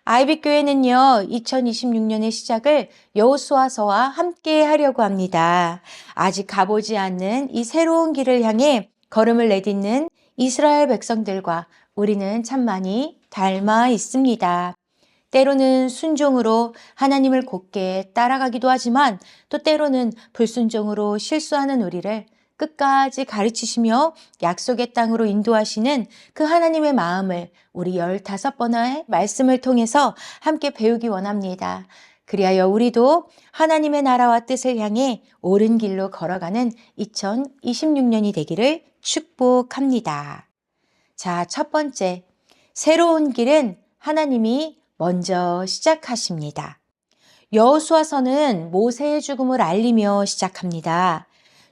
아이빗교회는요, 2026년의 시작을 여호수아서와 함께 하려고 합니다. 아직 가보지 않는 이 새로운 길을 향해 걸음을 내딛는 이스라엘 백성들과 우리는 참 많이 닮아 있습니다. 때로는 순종으로 하나님을 곧게 따라가기도 하지만 또 때로는 불순종으로 실수하는 우리를 끝까지 가르치시며 약속의 땅으로 인도하시는 그 하나님의 마음을 우리 15번의 말씀을 통해서 함께 배우기 원합니다. 그리하여 우리도 하나님의 나라와 뜻을 향해 옳은 길로 걸어가는 2026년이 되기를 축복합니다. 자, 첫 번째, 새로운 길은 하나님이 먼저 시작하십니다. 여호수아서는 모세의 죽음을 알리며 시작합니다.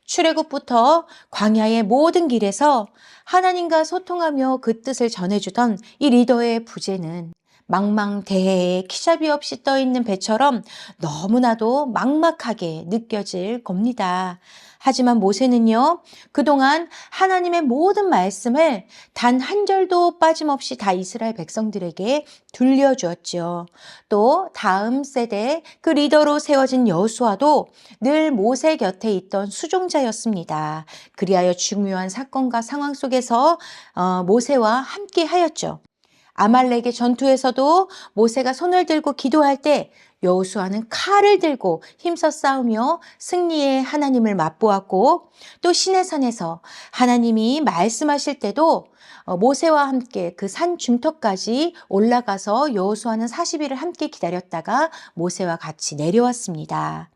출애굽부터 광야의 모든 길에서 하나님과 소통하며 그 뜻을 전해주던 이 리더의 부재는 망망대해에 키잡이 없이 떠있는 배처럼 너무나도 막막하게 느껴질 겁니다. 하지만 모세는요, 그동안 하나님의 모든 말씀을 단 한 절도 빠짐없이 다 이스라엘 백성들에게 들려주었죠. 또 다음 세대 그 리더로 세워진 여호수아도 늘 모세 곁에 있던 수종자였습니다. 그리하여 중요한 사건과 상황 속에서 모세와 함께 하였죠. 아말렉의 전투에서도 모세가 손을 들고 기도할 때 여호수아는 칼을 들고 힘써 싸우며 승리의 하나님을 맛보았고, 또 시내산에서 하나님이 말씀하실 때도 모세와 함께 그 산 중턱까지 올라가서 여호수아는 40일을 함께 기다렸다가 모세와 같이 내려왔습니다.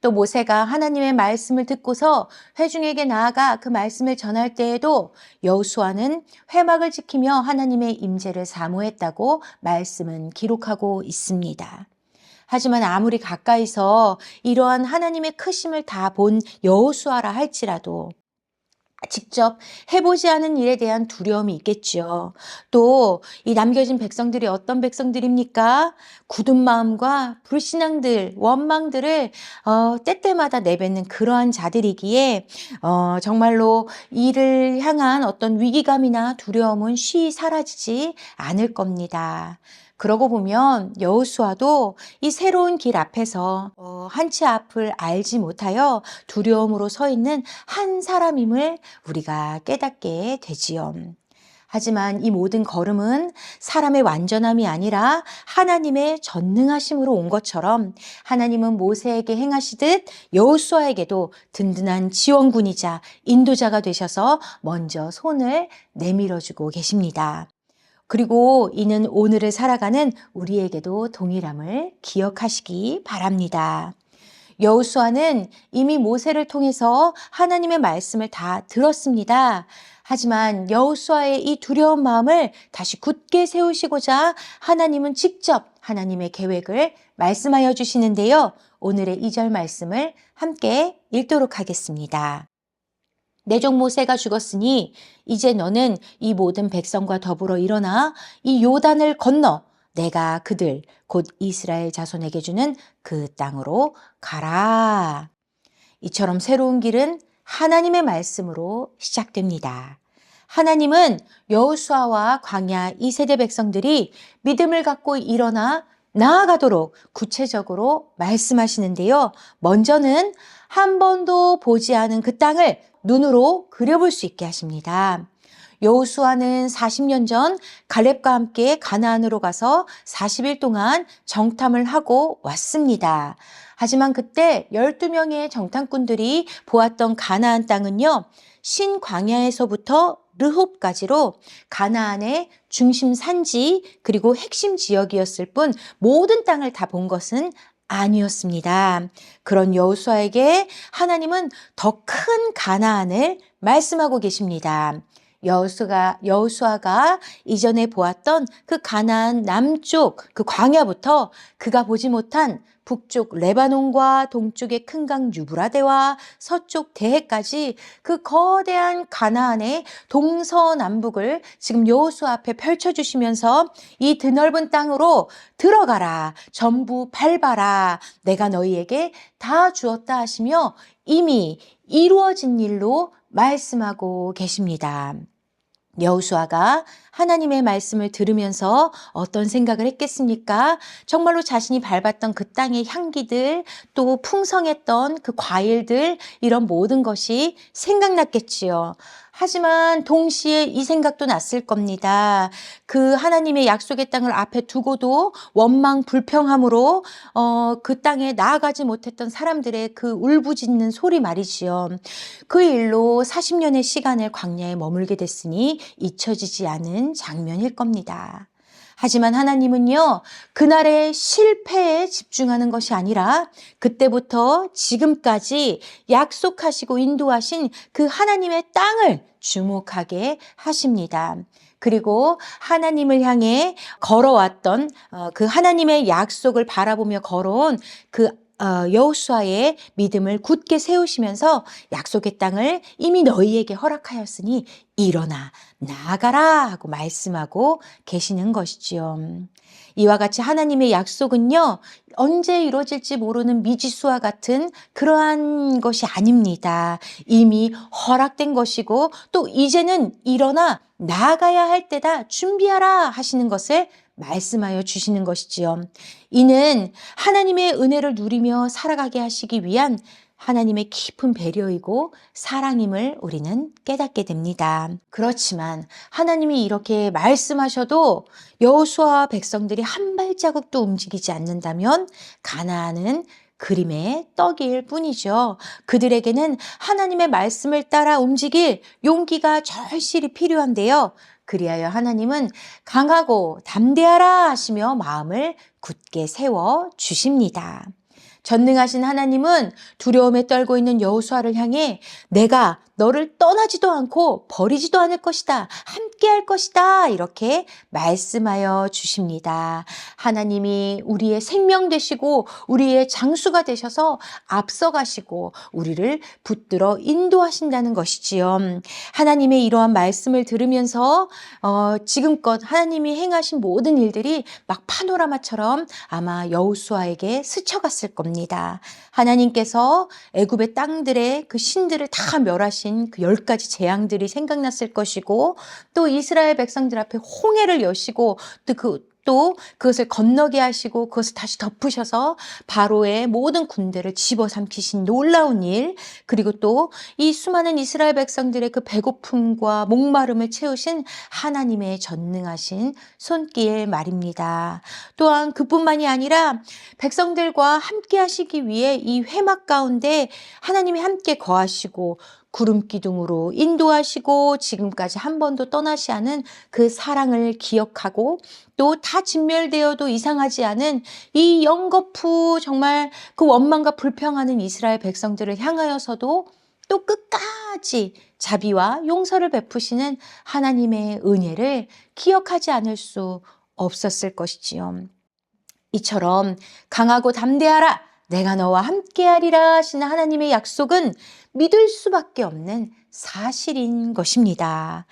또 모세가 하나님의 말씀을 듣고서 회중에게 나아가 그 말씀을 전할 때에도 여호수아는 회막을 지키며 하나님의 임재를 사모했다고 말씀은 기록하고 있습니다. 하지만 아무리 가까이서 이러한 하나님의 크심을 다 본 여호수아라 할지라도 직접 해보지 않은 일에 대한 두려움이 있겠지요. 또 이 남겨진 백성들이 어떤 백성들입니까? 굳은 마음과 불신앙들, 원망들을 때때마다 내뱉는 그러한 자들이기에 정말로 이를 향한 어떤 위기감이나 두려움은 쉬이 사라지지 않을 겁니다. 그러고 보면 여호수아도 이 새로운 길 앞에서 한치 앞을 알지 못하여 두려움으로 서 있는 한 사람임을 우리가 깨닫게 되지요. 하지만 이 모든 걸음은 사람의 완전함이 아니라 하나님의 전능하심으로 온 것처럼 하나님은 모세에게 행하시듯 여호수아에게도 든든한 지원군이자 인도자가 되셔서 먼저 손을 내밀어주고 계십니다. 그리고 이는 오늘을 살아가는 우리에게도 동일함을 기억하시기 바랍니다. 여호수아는 이미 모세를 통해서 하나님의 말씀을 다 들었습니다. 하지만 여호수아의 이 두려운 마음을 다시 굳게 세우시고자 하나님은 직접 하나님의 계획을 말씀하여 주시는데요. 오늘의 2절 말씀을 함께 읽도록 하겠습니다. 내 종 모세가 죽었으니 이제 너는 이 모든 백성과 더불어 일어나 이 요단을 건너 내가 그들 곧 이스라엘 자손에게 주는 그 땅으로 가라. 이처럼 새로운 길은 하나님의 말씀으로 시작됩니다. 하나님은 여호수아와 광야 2세대 백성들이 믿음을 갖고 일어나 나아가도록 구체적으로 말씀하시는데요. 먼저는 한 번도 보지 않은 그 땅을 눈으로 그려볼 수 있게 하십니다. 여호수아는 40년 전 갈렙과 함께 가나안으로 가서 40일 동안 정탐을 하고 왔습니다. 하지만 그때 12명의 정탐꾼들이 보았던 가나안 땅은요, 신광야에서부터 르홉까지로 가나안의 중심 산지 그리고 핵심 지역이었을 뿐 모든 땅을 다 본 것은 아니었습니다. 그런 여호수아에게 하나님은 더 큰 가나안을 말씀하고 계십니다. 여호수아가 이전에 보았던 그 가나안 남쪽 그 광야부터 그가 보지 못한 북쪽 레바논과 동쪽의 큰 강 유브라데와 서쪽 대해까지 그 거대한 가나안의 동서남북을 지금 여호수아 앞에 펼쳐주시면서 이 드넓은 땅으로 들어가라, 전부 밟아라, 내가 너희에게 다 주었다 하시며 이미 이루어진 일로 말씀하고 계십니다. 여호수아가 하나님의 말씀을 들으면서 어떤 생각을 했겠습니까? 정말로 자신이 밟았던 그 땅의 향기들, 또 풍성했던 그 과일들, 이런 모든 것이 생각났겠지요. 하지만 동시에 이 생각도 났을 겁니다. 그 하나님의 약속의 땅을 앞에 두고도 원망 불평함으로 그 땅에 나아가지 못했던 사람들의 그 울부짖는 소리 말이지요. 그 일로 40년의 시간을 광야에 머물게 됐으니 잊혀지지 않은 장면일 겁니다. 하지만 하나님은요, 그날의 실패에 집중하는 것이 아니라 그때부터 지금까지 약속하시고 인도하신 그 하나님의 땅을 주목하게 하십니다. 그리고 하나님을 향해 걸어왔던 그 하나님의 약속을 바라보며 걸어온 그 여호수아의 믿음을 굳게 세우시면서 약속의 땅을 이미 너희에게 허락하였으니 일어나 나아가라 하고 말씀하고 계시는 것이지요. 이와 같이 하나님의 약속은요, 언제 이루어질지 모르는 미지수와 같은 그러한 것이 아닙니다. 이미 허락된 것이고 또 이제는 일어나 나아가야 할 때다 준비하라 하시는 것을 말씀하여 주시는 것이지요. 이는 하나님의 은혜를 누리며 살아가게 하시기 위한 하나님의 깊은 배려이고 사랑임을 우리는 깨닫게 됩니다. 그렇지만 하나님이 이렇게 말씀하셔도 여호수아와 백성들이 한 발자국도 움직이지 않는다면 가나안은 그림의 떡일 뿐이죠. 그들에게는 하나님의 말씀을 따라 움직일 용기가 절실히 필요한데요. 그리하여 하나님은 강하고 담대하라 하시며 마음을 굳게 세워 주십니다. 전능하신 하나님은 두려움에 떨고 있는 여호수아를 향해 내가 너를 떠나지도 않고 버리지도 않을 것이다. 함께 할 것이다. 이렇게 말씀하여 주십니다. 하나님이 우리의 생명 되시고 우리의 장수가 되셔서 앞서가시고 우리를 붙들어 인도하신다는 것이지요. 하나님의 이러한 말씀을 들으면서 지금껏 하나님이 행하신 모든 일들이 막 파노라마처럼 아마 여호수아에게 스쳐갔을 겁니다. 하나님께서 애굽의 땅들의 그 신들을 다 멸하신 그 10가지 재앙들이 생각났을 것이고 또 이스라엘 백성들 앞에 홍해를 여시고 또 그것을 건너게 하시고 그것을 다시 덮으셔서 바로의 모든 군대를 집어삼키신 놀라운 일, 그리고 또 이 수많은 이스라엘 백성들의 그 배고픔과 목마름을 채우신 하나님의 전능하신 손길 말입니다. 또한 그뿐만이 아니라 백성들과 함께 하시기 위해 이 회막 가운데 하나님이 함께 거하시고 구름 기둥으로 인도하시고 지금까지 한 번도 떠나시 않은 그 사랑을 기억하고 또 다 진멸되어도 이상하지 않은 이 영거푸 정말 그 원망과 불평하는 이스라엘 백성들을 향하여서도 또 끝까지 자비와 용서를 베푸시는 하나님의 은혜를 기억하지 않을 수 없었을 것이지요. 이처럼 강하고 담대하라 내가 너와 함께하리라 하시는 하나님의 약속은 믿을 수밖에 없는 사실인 것입니다.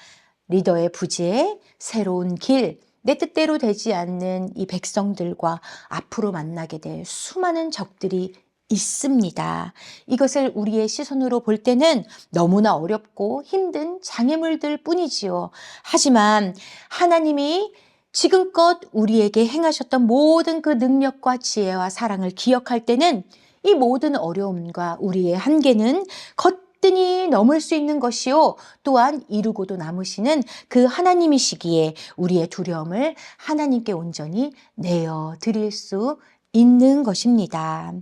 리더의 부재, 새로운 길, 내 뜻대로 되지 않는 이 백성들과 앞으로 만나게 될 수많은 적들이 있습니다. 이것을 우리의 시선으로 볼 때는 너무나 어렵고 힘든 장애물들 뿐이지요. 하지만 하나님이 지금껏 우리에게 행하셨던 모든 그 능력과 지혜와 사랑을 기억할 때는 이 모든 어려움과 우리의 한계는 거뜬히 넘을 수 있는 것이요. 또한 이루고도 남으시는 그 하나님이시기에 우리의 두려움을 하나님께 온전히 내어드릴 수 있는 것입니다.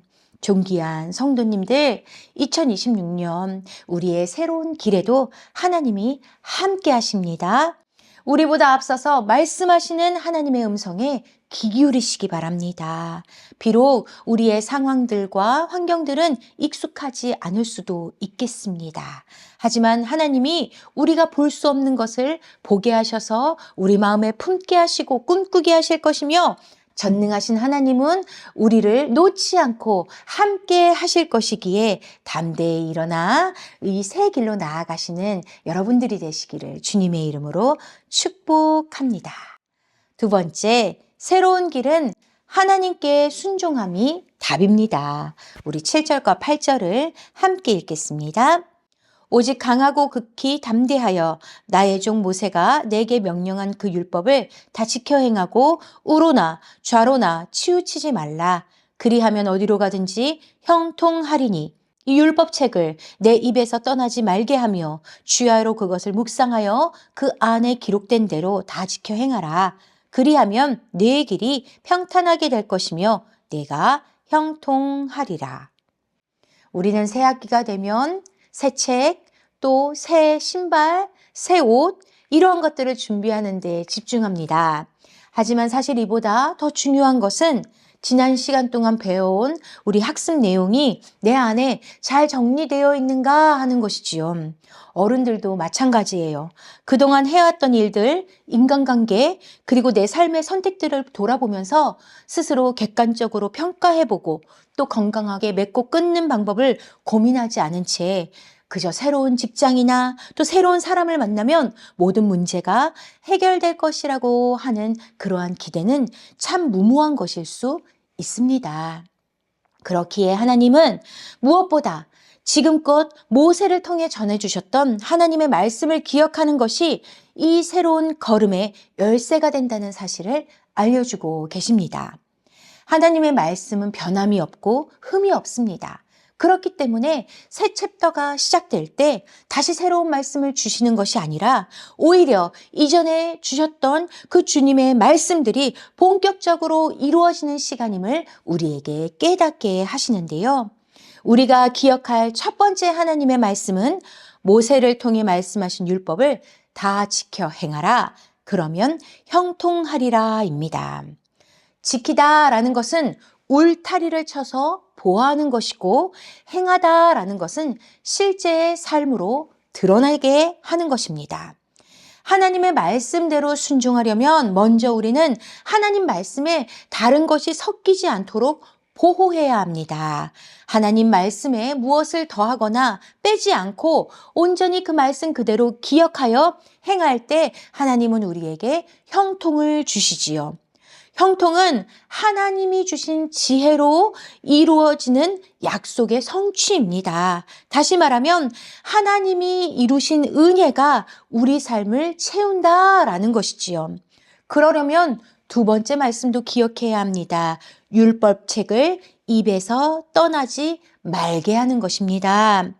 존귀한 성도님들, 2026년 우리의 새로운 길에도 하나님이 함께 하십니다. 우리보다 앞서서 말씀하시는 하나님의 음성에 귀 기울이시기 바랍니다. 비록 우리의 상황들과 환경들은 익숙하지 않을 수도 있겠습니다. 하지만 하나님이 우리가 볼 수 없는 것을 보게 하셔서 우리 마음에 품게 하시고 꿈꾸게 하실 것이며 전능하신 하나님은 우리를 놓지 않고 함께 하실 것이기에 담대히 일어나 이 새 길로 나아가시는 여러분들이 되시기를 주님의 이름으로 축복합니다. 두 번째, 새로운 길은 하나님께 순종함이 답입니다. 우리 7절과 8절을 함께 읽겠습니다. 오직 강하고 극히 담대하여 나의 종 모세가 내게 명령한 그 율법을 다 지켜 행하고 우로나 좌로나 치우치지 말라. 그리하면 어디로 가든지 형통하리니 이 율법책을 내 입에서 떠나지 말게 하며 주야로 그것을 묵상하여 그 안에 기록된 대로 다 지켜 행하라. 그리하면 네 길이 평탄하게 될 것이며 내가 형통하리라. 우리는 새 학기가 되면 새 책, 또 새 신발, 새 옷, 이러한 것들을 준비하는 데 집중합니다. 하지만 사실 이보다 더 중요한 것은 지난 시간 동안 배워온 우리 학습 내용이 내 안에 잘 정리되어 있는가 하는 것이지요. 어른들도 마찬가지예요. 그동안 해왔던 일들, 인간관계, 그리고 내 삶의 선택들을 돌아보면서 스스로 객관적으로 평가해보고 또 건강하게 맺고 끊는 방법을 고민하지 않은 채 그저 새로운 직장이나 또 새로운 사람을 만나면 모든 문제가 해결될 것이라고 하는 그러한 기대는 참 무모한 것일 수 있습니다. 그렇기에 하나님은 무엇보다 지금껏 모세를 통해 전해주셨던 하나님의 말씀을 기억하는 것이 이 새로운 걸음의 열쇠가 된다는 사실을 알려주고 계십니다. 하나님의 말씀은 변함이 없고 흠이 없습니다. 그렇기 때문에 새 챕터가 시작될 때 다시 새로운 말씀을 주시는 것이 아니라 오히려 이전에 주셨던 그 주님의 말씀들이 본격적으로 이루어지는 시간임을 우리에게 깨닫게 하시는데요. 우리가 기억할 첫 번째 하나님의 말씀은 모세를 통해 말씀하신 율법을 다 지켜 행하라. 그러면 형통하리라입니다. 지키다라는 것은 울타리를 쳐서 보호하는 것이고 행하다라는 것은 실제의 삶으로 드러나게 하는 것입니다. 하나님의 말씀대로 순종하려면 먼저 우리는 하나님 말씀에 다른 것이 섞이지 않도록 보호해야 합니다. 하나님 말씀에 무엇을 더하거나 빼지 않고 온전히 그 말씀 그대로 기억하여 행할 때 하나님은 우리에게 형통을 주시지요. 형통은 하나님이 주신 지혜로 이루어지는 약속의 성취입니다. 다시 말하면 하나님이 이루신 은혜가 우리 삶을 채운다라는 것이지요. 그러려면 두 번째 말씀도 기억해야 합니다. 율법책을 입에서 떠나지 말게 하는 것입니다.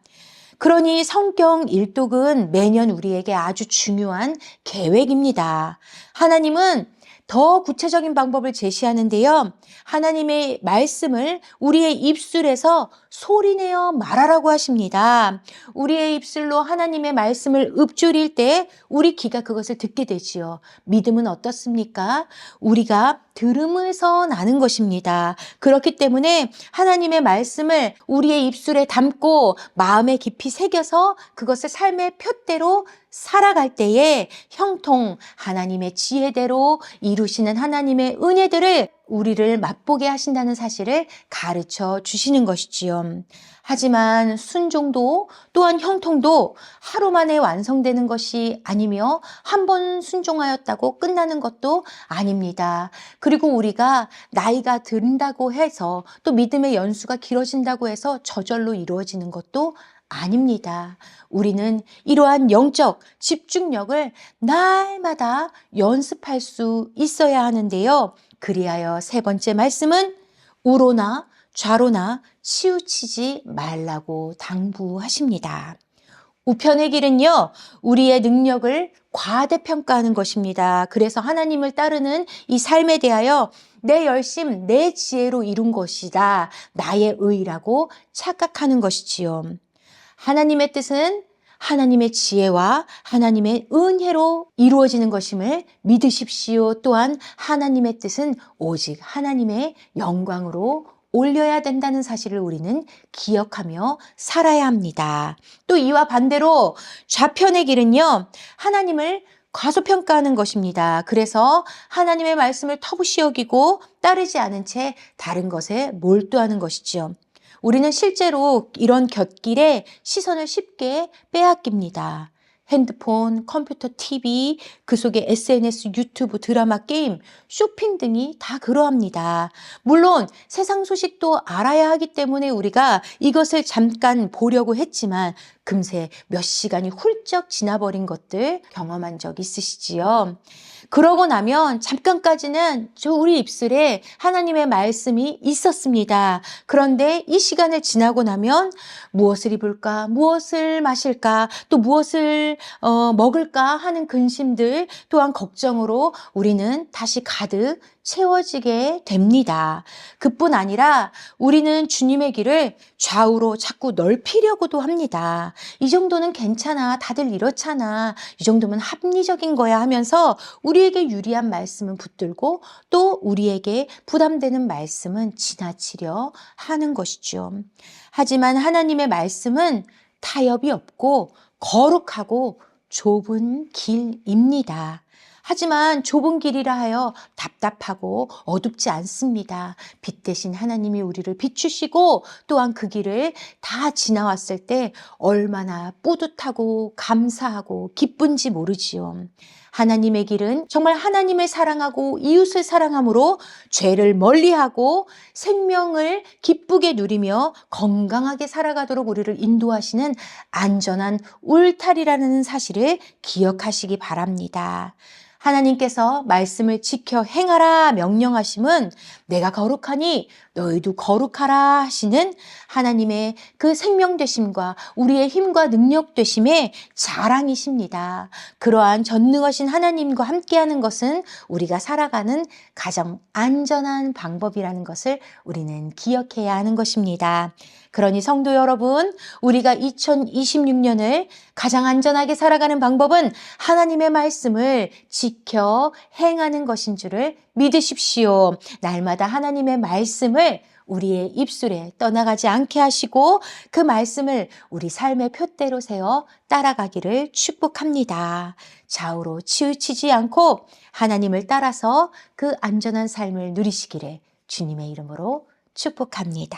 그러니 성경 일독은 매년 우리에게 아주 중요한 계획입니다. 하나님은 더 구체적인 방법을 제시하는데요. 하나님의 말씀을 우리의 입술에서 소리내어 말하라고 하십니다. 우리의 입술로 하나님의 말씀을 읊조릴 때 우리 귀가 그것을 듣게 되지요. 믿음은 어떻습니까? 우리가 들음에서 나는 것입니다. 그렇기 때문에 하나님의 말씀을 우리의 입술에 담고 마음에 깊이 새겨서 그것을 삶의 표대로 살아갈 때에 형통, 하나님의 지혜대로 이루시는 하나님의 은혜들을 우리를 맛보게 하신다는 사실을 가르쳐 주시는 것이지요. 하지만 순종도 또한 형통도 하루 만에 완성되는 것이 아니며 한 번 순종하였다고 끝나는 것도 아닙니다. 그리고 우리가 나이가 든다고 해서 또 믿음의 연수가 길어진다고 해서 저절로 이루어지는 것도 아닙니다. 우리는 이러한 영적 집중력을 날마다 연습할 수 있어야 하는데요. 그리하여 세 번째 말씀은 우로나 좌로나 치우치지 말라고 당부하십니다. 우편의 길은요, 우리의 능력을 과대평가하는 것입니다. 그래서 하나님을 따르는 이 삶에 대하여 내 열심, 내 지혜로 이룬 것이다. 나의 의라고 착각하는 것이지요. 하나님의 뜻은 하나님의 지혜와 하나님의 은혜로 이루어지는 것임을 믿으십시오. 또한 하나님의 뜻은 오직 하나님의 영광으로 올려야 된다는 사실을 우리는 기억하며 살아야 합니다. 또 이와 반대로 좌편의 길은요, 하나님을 과소평가하는 것입니다. 그래서 하나님의 말씀을 터부시 여기고 따르지 않은 채 다른 것에 몰두하는 것이죠. 우리는 실제로 이런 곁길에 시선을 쉽게 빼앗깁니다. 핸드폰, 컴퓨터, TV, 그 속에 SNS, 유튜브, 드라마, 게임, 쇼핑 등이 다 그러합니다. 물론 세상 소식도 알아야 하기 때문에 우리가 이것을 잠깐 보려고 했지만 금세 몇 시간이 훌쩍 지나버린 것들 경험한 적 있으시지요? 그러고 나면 잠깐까지는 우리 입술에 하나님의 말씀이 있었습니다. 그런데 이 시간을 지나고 나면 무엇을 입을까, 무엇을 마실까, 또 무엇을 먹을까 하는 근심들 또한 걱정으로 우리는 다시 가득 채워지게 됩니다. 그뿐 아니라 우리는 주님의 길을 좌우로 자꾸 넓히려고도 합니다. 이 정도는 괜찮아. 다들 이렇잖아. 이 정도면 합리적인 거야 하면서 우리에게 유리한 말씀은 붙들고 또 우리에게 부담되는 말씀은 지나치려 하는 것이죠. 하지만 하나님의 말씀은 타협이 없고 거룩하고 좁은 길입니다. 하지만 좁은 길이라 하여 답답하고 어둡지 않습니다. 빛 대신 하나님이 우리를 비추시고 또한 그 길을 다 지나왔을 때 얼마나 뿌듯하고 감사하고 기쁜지 모르지요. 하나님의 길은 정말 하나님을 사랑하고 이웃을 사랑함으로 죄를 멀리하고 생명을 기쁘게 누리며 건강하게 살아가도록 우리를 인도하시는 안전한 울타리라는 사실을 기억하시기 바랍니다. 하나님께서 말씀을 지켜 행하라 명령하심은 내가 거룩하니 너희도 거룩하라 하시는 하나님의 그 생명 되심과 우리의 힘과 능력 되심의 자랑이십니다. 그러한 전능하신 하나님과 함께하는 것은 우리가 살아가는 가장 안전한 방법이라는 것을 우리는 기억해야 하는 것입니다. 그러니 성도 여러분, 우리가 2026년을 가장 안전하게 살아가는 방법은 하나님의 말씀을 지켜 행하는 것인 줄을 믿으십시오. 날마다 하나님의 말씀을 우리의 입술에 떠나가지 않게 하시고 그 말씀을 우리 삶의 표대로 세워 따라가기를 축복합니다. 좌우로 치우치지 않고 하나님을 따라서 그 안전한 삶을 누리시기를 주님의 이름으로 축복합니다.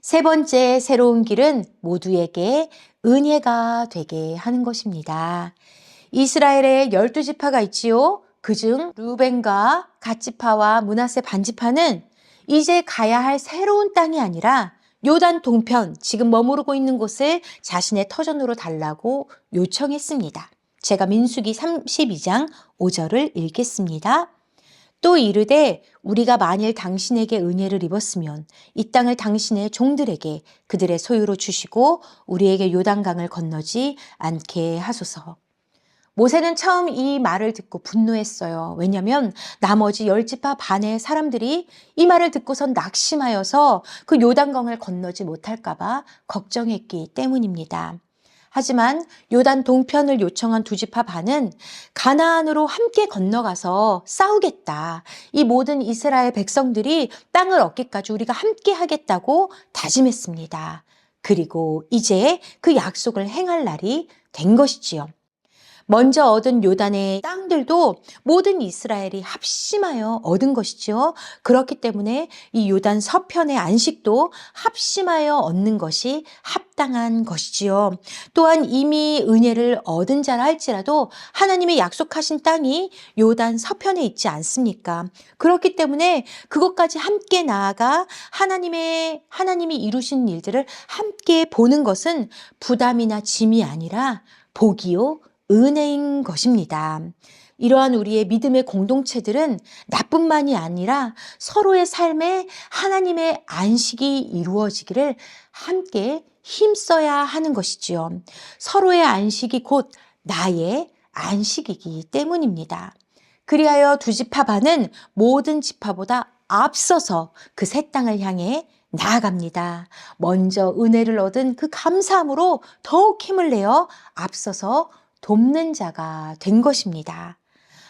세 번째 새로운 길은 모두에게 은혜가 되게 하는 것입니다. 이스라엘에 12지파가 있지요. 그중 루벤과 갓지파와 므낫세 반지파는 이제 가야 할 새로운 땅이 아니라 요단 동편, 지금 머무르고 있는 곳을 자신의 터전으로 달라고 요청했습니다. 제가 민수기 32장 5절을 읽겠습니다. 또 이르되 우리가 만일 당신에게 은혜를 입었으면 이 땅을 당신의 종들에게 그들의 소유로 주시고 우리에게 요단강을 건너지 않게 하소서. 모세는 처음 이 말을 듣고 분노했어요. 왜냐하면 나머지 10지파 반의 사람들이 이 말을 듣고선 낙심하여서 그 요단강을 건너지 못할까 봐 걱정했기 때문입니다. 하지만 요단 동편을 요청한 두 지파 반은 가나안으로 함께 건너가서 싸우겠다. 이 모든 이스라엘 백성들이 땅을 얻기까지 우리가 함께 하겠다고 다짐했습니다. 그리고 이제 그 약속을 행할 날이 된 것이지요. 먼저 얻은 요단의 땅들도 모든 이스라엘이 합심하여 얻은 것이죠. 그렇기 때문에 이 요단 서편의 안식도 합심하여 얻는 것이 합당한 것이지요. 또한 이미 은혜를 얻은 자라 할지라도 하나님의 약속하신 땅이 요단 서편에 있지 않습니까? 그렇기 때문에 그것까지 함께 나아가 하나님이 이루신 일들을 함께 보는 것은 부담이나 짐이 아니라 복이요 은혜인 것입니다. 이러한 우리의 믿음의 공동체들은 나뿐만이 아니라 서로의 삶에 하나님의 안식이 이루어지기를 함께 힘써야 하는 것이지요. 서로의 안식이 곧 나의 안식이기 때문입니다. 그리하여 두 지파 반은 모든 지파보다 앞서서 그 새 땅을 향해 나아갑니다. 먼저 은혜를 얻은 그 감사함으로 더욱 힘을 내어 앞서서 돕는 자가 된 것입니다.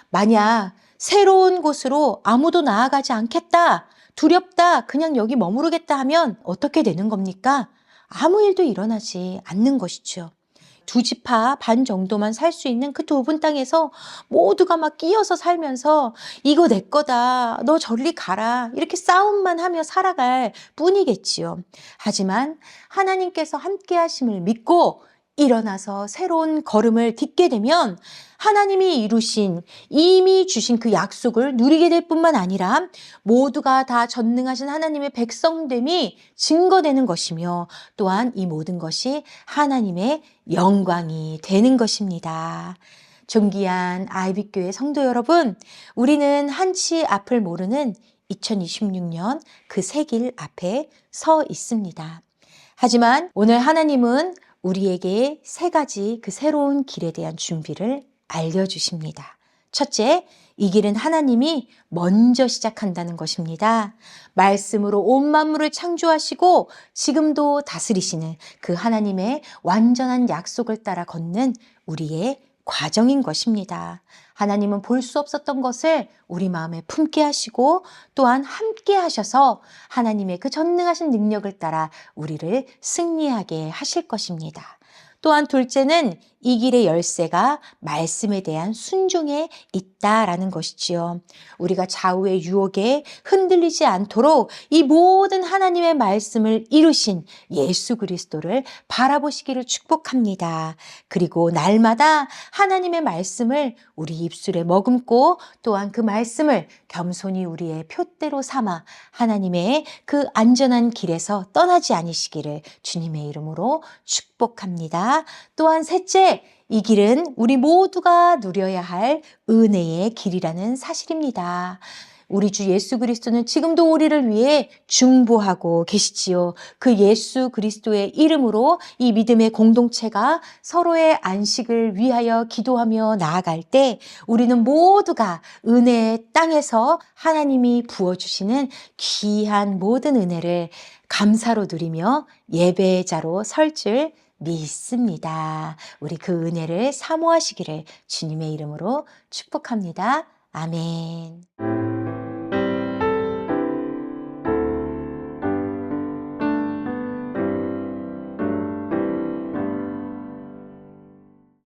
만약 새로운 곳으로 아무도 나아가지 않겠다, 두렵다, 그냥 여기 머무르겠다 하면 어떻게 되는 겁니까? 아무 일도 일어나지 않는 것이죠. 두 지파 반 정도만 살 수 있는 그 좁은 땅에서 모두가 막 끼어서 살면서 이거 내 거다, 너 저리 가라, 이렇게 싸움만 하며 살아갈 뿐이겠지요. 하지만 하나님께서 함께 하심을 믿고 일어나서 새로운 걸음을 딛게 되면 하나님이 이루신 이미 주신 그 약속을 누리게 될 뿐만 아니라 모두가 다 전능하신 하나님의 백성됨이 증거되는 것이며 또한 이 모든 것이 하나님의 영광이 되는 것입니다. 존귀한 아이빗교회 성도 여러분, 우리는 한치 앞을 모르는 2026년 그 새 길 앞에 서 있습니다. 하지만 오늘 하나님은 우리에게 세 가지 그 새로운 길에 대한 준비를 알려주십니다. 첫째, 이 길은 하나님이 먼저 시작한다는 것입니다. 말씀으로 온 만물을 창조하시고 지금도 다스리시는 그 하나님의 완전한 약속을 따라 걷는 우리의 과정인 것입니다. 하나님은 볼 수 없었던 것을 우리 마음에 품게 하시고 또한 함께 하셔서 하나님의 그 전능하신 능력을 따라 우리를 승리하게 하실 것입니다. 또한 둘째는 이 길의 열쇠가 말씀에 대한 순종에 있다라는 것이지요. 우리가 좌우의 유혹에 흔들리지 않도록 이 모든 하나님의 말씀을 이루신 예수 그리스도를 바라보시기를 축복합니다. 그리고 날마다 하나님의 말씀을 우리 입술에 머금고 또한 그 말씀을 겸손히 우리의 표대로 삼아 하나님의 그 안전한 길에서 떠나지 않으시기를 주님의 이름으로 축복합니다. 또한 셋째, 이 길은 우리 모두가 누려야 할 은혜의 길이라는 사실입니다. 우리 주 예수 그리스도는 지금도 우리를 위해 중보하고 계시지요. 그 예수 그리스도의 이름으로 이 믿음의 공동체가 서로의 안식을 위하여 기도하며 나아갈 때 우리는 모두가 은혜의 땅에서 하나님이 부어주시는 귀한 모든 은혜를 감사로 누리며 예배자로 설 줄 믿습니다. 우리 그 은혜를 사모하시기를 주님의 이름으로 축복합니다. 아멘.